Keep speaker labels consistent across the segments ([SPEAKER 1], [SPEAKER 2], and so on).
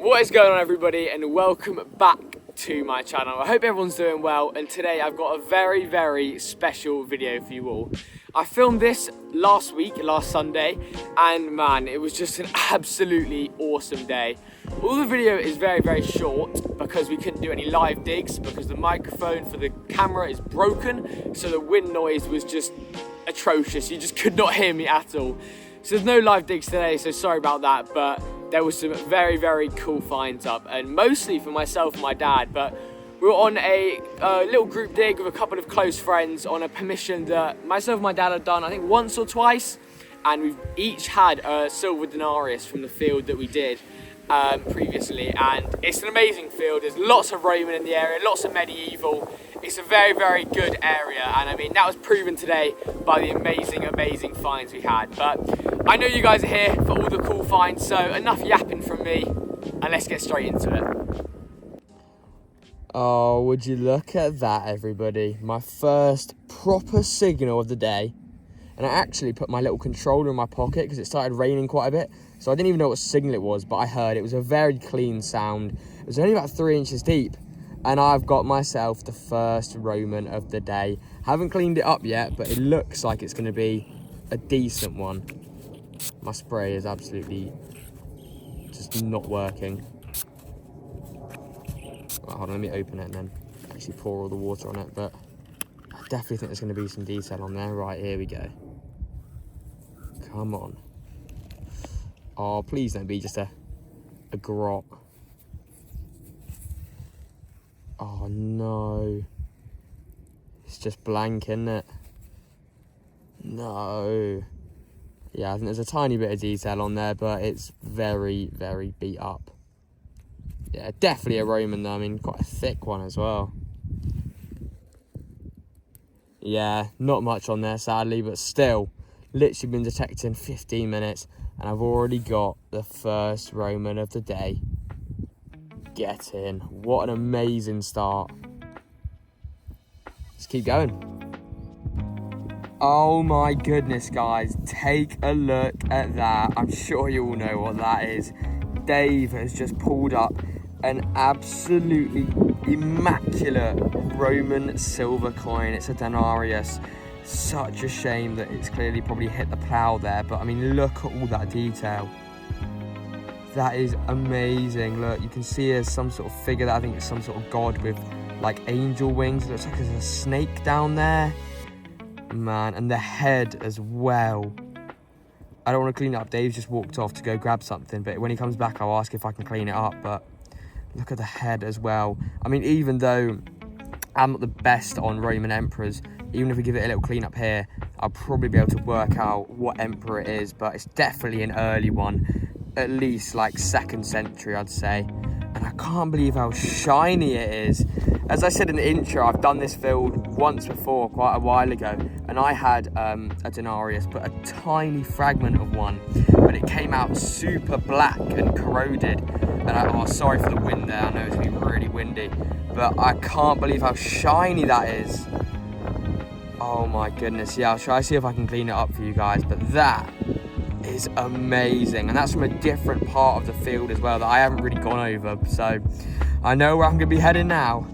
[SPEAKER 1] What is going on, everybody, and welcome back to my channel. I hope everyone's doing well, and today I've got a very special video for you all. I filmed this last Sunday, and man, it was just an absolutely awesome day. All the video is very short because we couldn't do any live digs because the microphone for the camera is broken, so the wind noise was just atrocious. You just could not hear me at all. So there's no live digs today, so sorry about that, but there was some very cool finds up, and mostly for myself and my dad. But we were on a little group dig with a couple of close friends on a permission that myself and my dad had done, I think once or twice, and we've each had a silver denarius from the field that we did previously, and it's an amazing field. There's lots of Roman in the area, lots of medieval. It's a very good area, and I mean that was proven today by the amazing finds we had. But I know you guys are here for all the cool finds, so enough yapping from me, and let's get straight into it.
[SPEAKER 2] Oh, would you look at that, everybody? My first proper signal of the day. And I actually put my little controller in my pocket because it started raining quite a bit. So I didn't even know what signal it was, but I heard it was a very clean sound. It was only about 3 inches deep. And I've got myself the first Roman of the day. Haven't cleaned it up yet, but it looks like it's going to be a decent one. My spray is absolutely just not working. Right, hold on, let me open it and then actually pour all the water on it. But I definitely think there's going to be some detail on there. Right, here we go. Come on. Oh, please don't be just a grot. Oh no. It's just blank, isn't it? No. Yeah, I think there's a tiny bit of detail on there, but it's very beat up. Yeah, definitely a Roman though. I mean, quite a thick one as well. Yeah, not much on there, sadly, but still, literally been detecting 15 minutes, and I've already got the first Roman of the day. Get in. What an amazing start. Let's keep going. Oh my goodness, guys. Take a look at that. I'm sure you all know what that is. Dave has just pulled up an absolutely immaculate Roman silver coin. It's a denarius. Such a shame that it's clearly probably hit the plough there, but I mean, look at all that detail. That is amazing. Look, you can see there's some sort of figure that I think it's some sort of god with like angel wings. It looks like there's a snake down there. Man, and the head as well. I don't want to clean it up. Dave's just walked off to go grab something, but when he comes back, I'll ask if I can clean it up. But look at the head as well. I mean, even though I'm not the best on Roman emperors, even if we give it a little clean up here, I'll probably be able to work out what emperor it is, but it's definitely an early one. At least like 2nd century, I'd say. And I can't believe how shiny it is. As I said in the intro, I've done this field once before, quite a while ago, and I had a denarius, but a tiny fragment of one, but it came out super black and corroded. And sorry for the wind there, I know it's been really windy, but I can't believe how shiny that is. Oh my goodness. Yeah, I'll try to see if I can clean it up for you guys, but that is amazing, and that's from a different part of the field as well that I haven't really gone over, so I know where I'm gonna be heading now.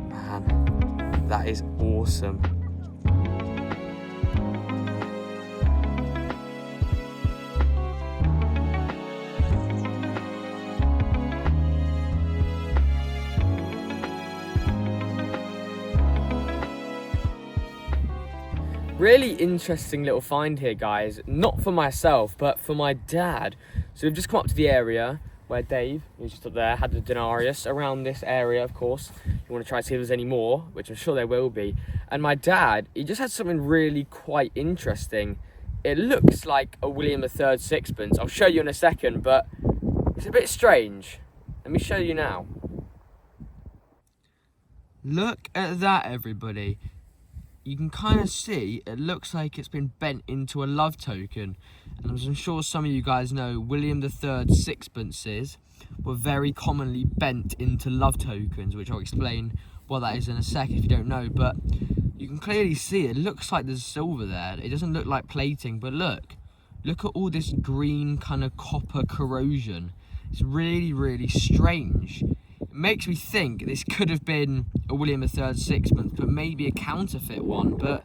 [SPEAKER 2] Man, that is awesome.
[SPEAKER 1] Really interesting little find here, guys. Not for myself, but for my dad. So we've just come up to the area where Dave, who's just up there, had the denarius. Around this area, of course, you want to try to see if there's any more, which I'm sure there will be. And my dad, he just had something really quite interesting. It looks like a William III sixpence. I'll show you in a second, but it's a bit strange. Let me show you now.
[SPEAKER 2] Look at that, everybody. You can kind of see it looks like it's been bent into a love token, and as I'm sure some of you guys know, William III sixpences were very commonly bent into love tokens, which I'll explain what that is in a sec if you don't know. But you can clearly see it looks like there's silver there. It doesn't look like plating, but look at all this green kind of copper corrosion. It's really, really strange. It makes me think this could have been a William III sixpence, but maybe a counterfeit one. But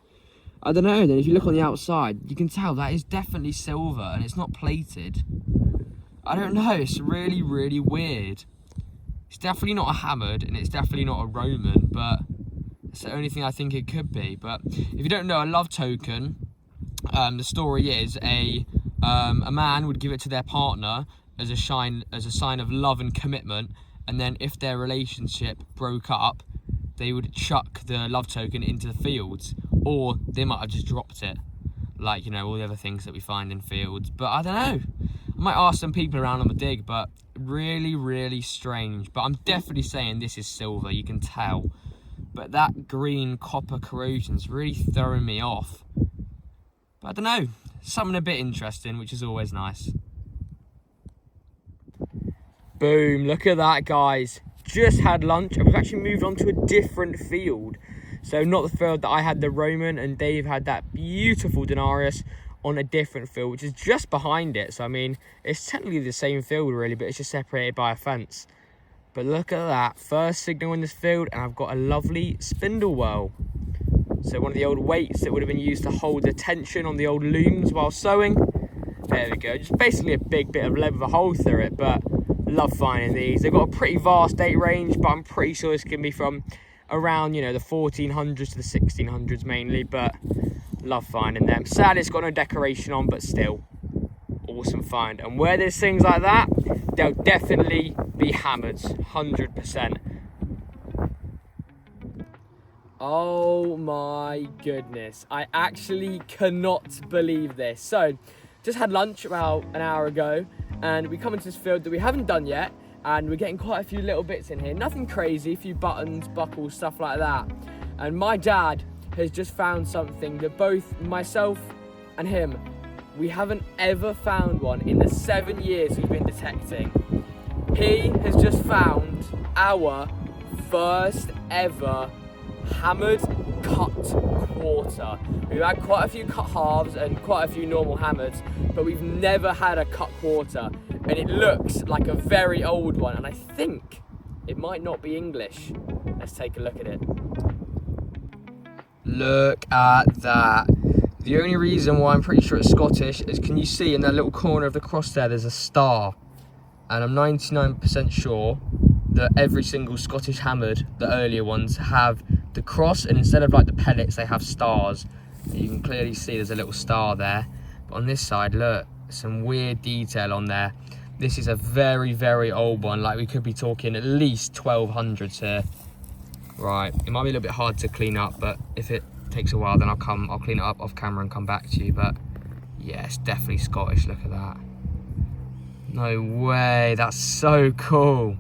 [SPEAKER 2] I don't know. Then if you look on the outside, you can tell that is definitely silver and it's not plated. I don't know. It's really, really weird. It's definitely not a hammered and it's definitely not a Roman, but it's the only thing I think it could be. But if you don't know, a love token, the story is a man would give it to their partner as a sign of love and commitment, and then if their relationship broke up, they would chuck the love token into the fields, or they might have just dropped it, like, you know, all the other things that we find in fields. But I don't know. I might ask some people around on the dig, but really, really strange. But I'm definitely saying this is silver, you can tell. But that green copper corrosion's really throwing me off. But I don't know, something a bit interesting, which is always nice. Boom, look at that, guys. Just had lunch and we've actually moved on to a different field. So not the field that I had the Roman, and Dave had that beautiful denarius on a different field, which is just behind it. So I mean, it's technically the same field really, but it's just separated by a fence. But look at that, first signal in this field, and I've got a lovely spindle whirl. So one of the old weights that would have been used to hold the tension on the old looms while sewing. There we go, just basically a big bit of lead with a hole through it, but love finding these. They've got a pretty vast date range, but I'm pretty sure this can be from around, you know, the 1400s to the 1600s mainly, but love finding them. Sad it's got no decoration on, but still, awesome find. And where there's things like that, they'll definitely be hammers, 100%.
[SPEAKER 1] Oh my goodness, I actually cannot believe this. So, just had lunch about an hour ago, and we come into this field that we haven't done yet, and we're getting quite a few little bits in here. Nothing crazy, a few buttons, buckles, stuff like that. And my dad has just found something that both myself and him, we haven't ever found one in the 7 years we've been detecting. He has just found our first ever hammered cut quarter. We've had quite a few cut halves and quite a few normal hammers, but we've never had a cut quarter, and it looks like a very old one, and I think it might not be English. Let's take a look at it.
[SPEAKER 2] Look at that. The only reason why I'm pretty sure it's Scottish is, can you see in that little corner of the cross there's a star, and I'm 99% sure that every single Scottish hammered, the earlier ones, have the cross, and instead of like the pellets they have stars. You can clearly see there's a little star there, but on this side, look, some weird detail on there. This is a very, very old one, like we could be talking at least 1200s here. Right, it might be a little bit hard to clean up, but if it takes a while then I'll clean it up off camera and come back to you. But yeah, it's definitely Scottish. Look at that. No way, that's so cool.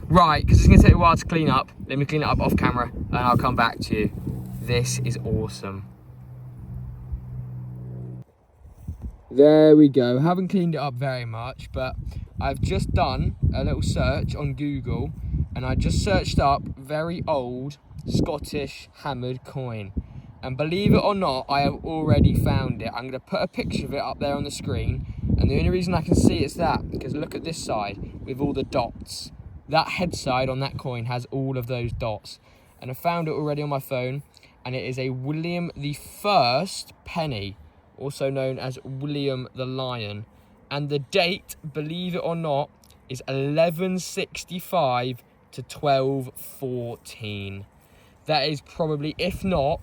[SPEAKER 2] Right, because it's going to take a while to clean up, let me clean it up off camera and I'll come back to you. This is awesome. There we go. Haven't cleaned it up very much, but I've just done a little search on Google, and I just searched up very old Scottish hammered coin. And believe it or not, I have already found it. I'm going to put a picture of it up there on the screen, and the only reason I can see it's that, because look at this side with all the dots. That head side on that coin has all of those dots. And I found it already on my phone, and it is a William I penny, also known as William the Lion. And the date, believe it or not, is 1165 to 1214. That is probably, if not,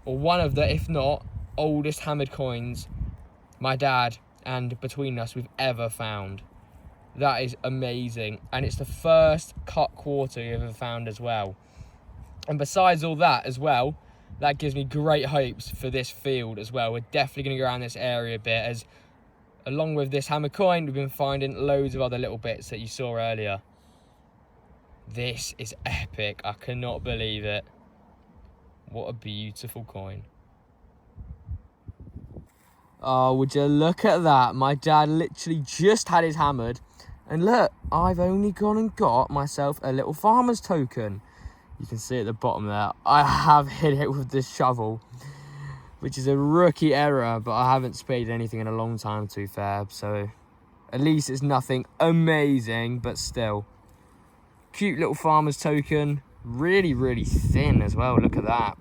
[SPEAKER 2] or one of the, if not, oldest hammered coins my dad and between us we've ever found. That is amazing, and it's the first cut quarter we've ever found as well. And besides all that as well, that gives me great hopes for this field as well. We're definitely going to go around this area a bit, as along with this hammer coin, we've been finding loads of other little bits that you saw earlier. This is epic. I cannot believe it. What a beautiful coin. Oh, would you look at that? My dad literally just had his hammered. And look, I've only gone and got myself a little farmer's token. You can see at the bottom there, I have hit it with this shovel, which is a rookie error, but I haven't spaded anything in a long time, to be fair. So At least it's nothing amazing, but still. Cute little farmer's token. Really, really thin as well. Look at that.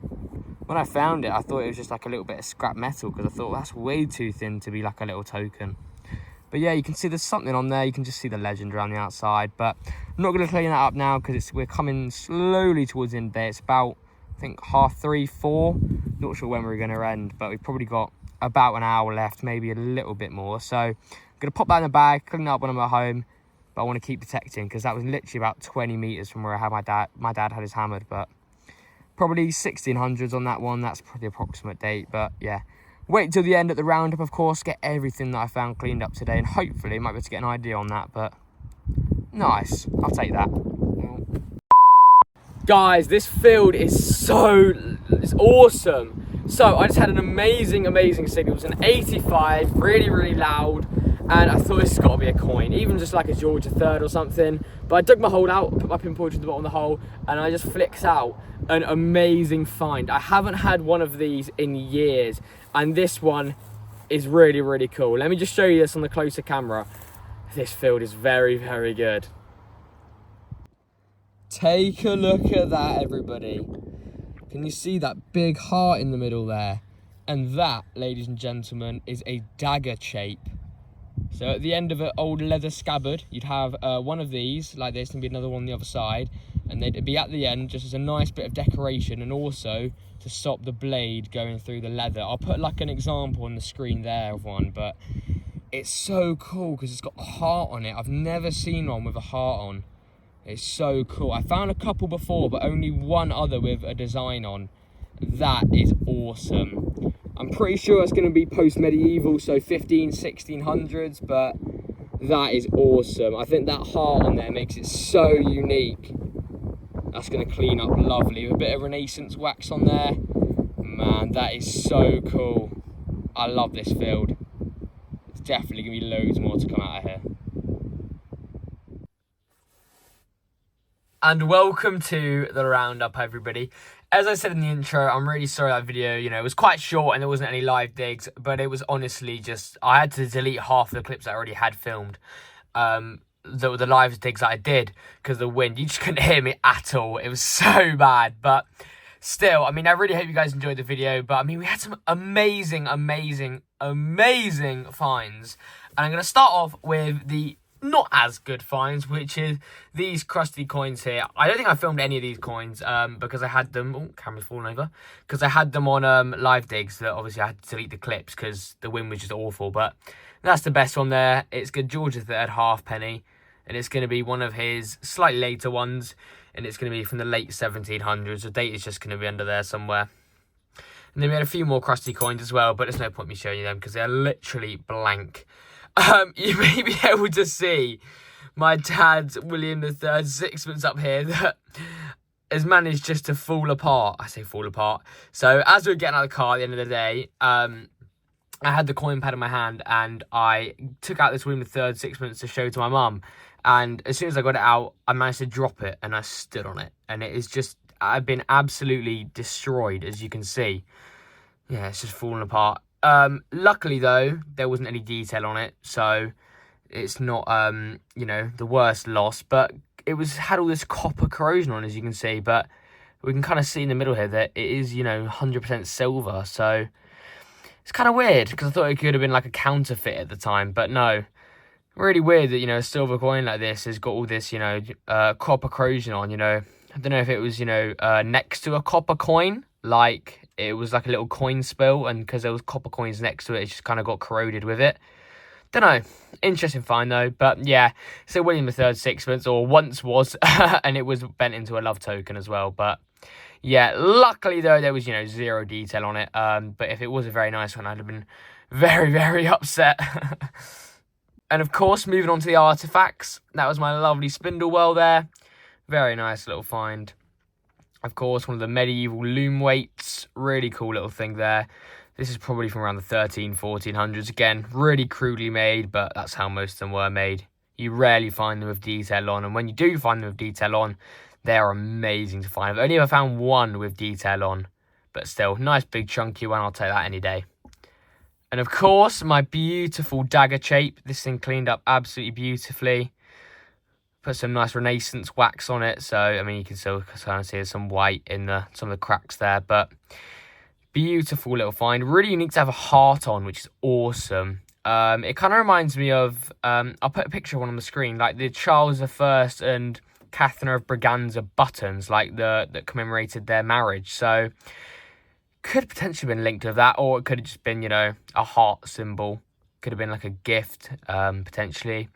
[SPEAKER 2] When I found it, I thought it was just like a little bit of scrap metal, because I thought that's way too thin to be like a little token. But yeah, you can see there's something on there. You can just see the legend around the outside. But I'm not going to clean that up now, because we're coming slowly towards the end of the day. It's about, I think, 3:30, 4. Not sure when we're going to end, but we've probably got about an hour left, maybe a little bit more. So I'm going to pop that in the bag, clean it up when I'm at home. But I want to keep protecting, because that was literally about 20 meters from where I had my dad had his hammered. But probably 1600s on that one. That's probably the approximate date. But yeah, wait till the end at the roundup, of course, get everything that I found cleaned up today, and hopefully might be able to get an idea on that. But nice, I'll take that.
[SPEAKER 1] Guys, this field is it's awesome. So I just had an amazing signal. It was an 85, really, really loud. And I thought this has got to be a coin, even just like a Georgia third or something. But I dug my hole out, put my pinpointer to the bottom of the hole, and I just flicked out an amazing find. I haven't had one of these in years, and this one is really, really cool. Let me just show you this on the closer camera. This field is very, very good.
[SPEAKER 2] Take a look at that, everybody. Can you see that big heart in the middle there? And that, ladies and gentlemen, is a dagger shape. So at the end of an old leather scabbard, you'd have one of these like this, and be another one on the other side, and they'd be at the end just as a nice bit of decoration, and also to stop the blade going through the leather. I'll put like an example on the screen there of one, but it's so cool because it's got a heart on it. I've never seen one with a heart on. It's so cool. I found a couple before, but only one other with a design on. That is awesome. I'm pretty sure it's going to be post-medieval, so 1600s, but that is awesome. I think that heart on there makes it so unique. That's going to clean up lovely with a bit of Renaissance wax on there. Man, that is so cool. I love this field. There's definitely going to be loads more to come out of here.
[SPEAKER 1] And welcome to the roundup, everybody. As I said in the intro, I'm really sorry that video, it was quite short and there wasn't any live digs, but it was honestly just, I had to delete half the clips I already had filmed. The live digs that I did, because of the wind, you just couldn't hear me at all. It was so bad, but still, I really hope you guys enjoyed the video. But we had some amazing finds. And I'm going to start off with the not as good finds, which is these crusty coins here. I don't think I filmed any of these coins because I had them, oh, camera's falling over, because I had them on live digs that obviously I had to delete the clips because the wind was just awful. But that's the best one there. It's good Georgia third halfpenny, and it's going to be one of his slightly later ones, and it's going to be from the late 1700s. The date is just going to be under there somewhere. And then we had a few more crusty coins as well, but there's no point me showing you them because they're literally blank. You may be able to see my dad's William III sixpence up here that has managed just to fall apart. I say fall apart. So as we were getting out of the car at the end of the day, I had the coin pad in my hand and I took out this William III sixpence to show to my mum. And as soon as I got it out, I managed to drop it and I stood on it. And it is just, I've been absolutely destroyed, as you can see. Yeah, it's just falling apart. Luckily though, there wasn't any detail on it, so it's not the worst loss, but it had all this copper corrosion on, as you can see. But we can kind of see in the middle here that it is 100% silver, so it's kind of weird because I thought it could have been like a counterfeit at the time, but no. Really weird that a silver coin like this has got all this copper corrosion on. I don't know if it was next to a copper coin, like it was like a little coin spill, and because there was copper coins next to it, it just kind of got corroded with it. Don't know. Interesting find though. But yeah, so William III sixpence, or once was, and it was bent into a love token as well. But yeah, luckily though, there was zero detail on it. But if it was a very nice one, I'd have been very, very upset. And of course, moving on to the artifacts, that was my lovely spindle well there. Very nice little find. Of course, one of the medieval loom weights. Really cool little thing there. This is probably from around the 1400s. Again, really crudely made, but that's how most of them were made. You rarely find them with detail on, and when you do find them with detail on, they are amazing to find. I've only ever found one with detail on, but still, nice big chunky one. I'll take that any day. And of course, my beautiful dagger shape. This thing cleaned up absolutely beautifully. Put some nice Renaissance wax on it. So, I mean, you can still kind of see there's some white in some of the cracks there. But beautiful little find. Really unique to have a heart on, which is awesome. It kind of reminds me of, I'll put a picture of one on the screen, like the Charles I and Catherine of Braganza buttons, like that commemorated their marriage. So, could potentially been linked to that, or it could have just been, you know, a heart symbol. Could have been like a gift, potentially.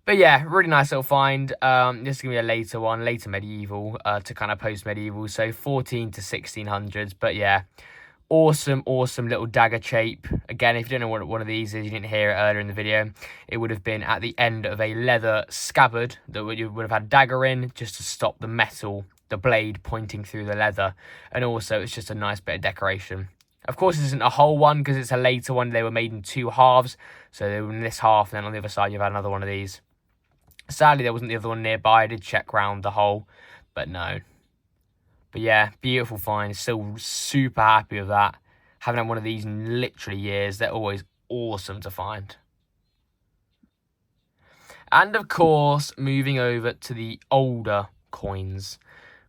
[SPEAKER 1] But yeah, really nice little find. This is going to be a later one, later medieval to kind of post-medieval. So 14 to 1600s. But yeah, awesome little dagger shape. Again, if you don't know what one of these is, you didn't hear it earlier in the video, it would have been at the end of a leather scabbard that you would have had dagger in just to stop the metal, the blade pointing through the leather. And also, it's just a nice bit of decoration. Of course, this isn't a whole one because it's a later one. They were made in 2 halves. So they were in this half, and then on the other side, you've had another one of these. Sadly, there wasn't the other one nearby. I did check round the hole, but no. But yeah, beautiful find. Still super happy with that. Haven't had one of these in literally years. They're always awesome to find. And of course, moving over to the older coins.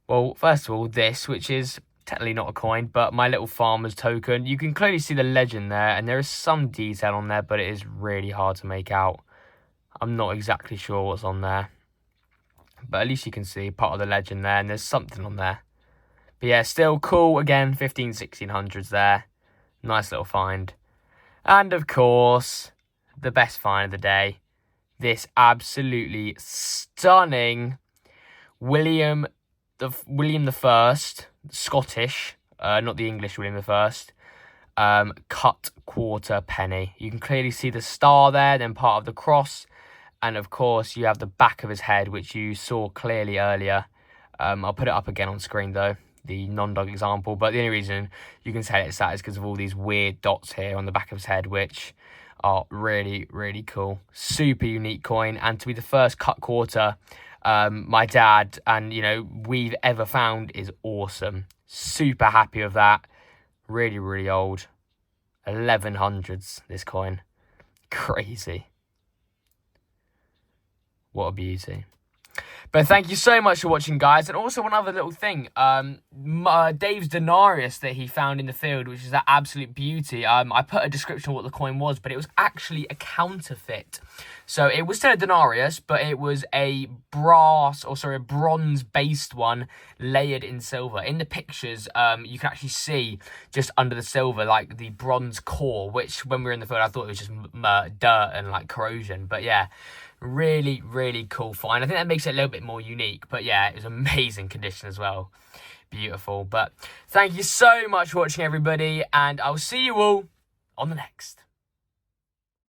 [SPEAKER 1] Well, first of all, this, which is technically not a coin, but my little farmer's token. You can clearly see the legend there, and there is some detail on there, but it is really hard to make out. I'm not exactly sure what's on there. But at least you can see part of the legend there, and there's something on there. But yeah, still cool. Again, 1600s there. Nice little find. And of course, the best find of the day. This absolutely stunning William the First, Scottish, not the English William the First, cut quarter penny. You can clearly see the star there, then part of the cross. And of course, you have the back of his head, which you saw clearly earlier. I'll put it up again on screen, though, the non-dog example. But the only reason you can tell it's that is because of all these weird dots here on the back of his head, which are really, really cool. Super unique coin. And to be the first cut quarter my dad and, you know, we've ever found is awesome. Super happy with that. Really, really old. 1100s, this coin. Crazy. What a beauty. But thank you so much for watching, guys. And also one other little thing. Dave's denarius that he found in the field, which is that absolute beauty. I put a description of what the coin was, but it was actually a counterfeit. So it was still a denarius, but it was a bronze-based one layered in silver. In the pictures, you can actually see just under the silver, like the bronze core, which when we were in the field, I thought it was just dirt and like corrosion. But yeah, really, really cool find. I think that makes it a little bit more unique. But yeah, it was amazing condition as well. Beautiful. But thank you so much for watching, everybody. And I'll see you all on the next.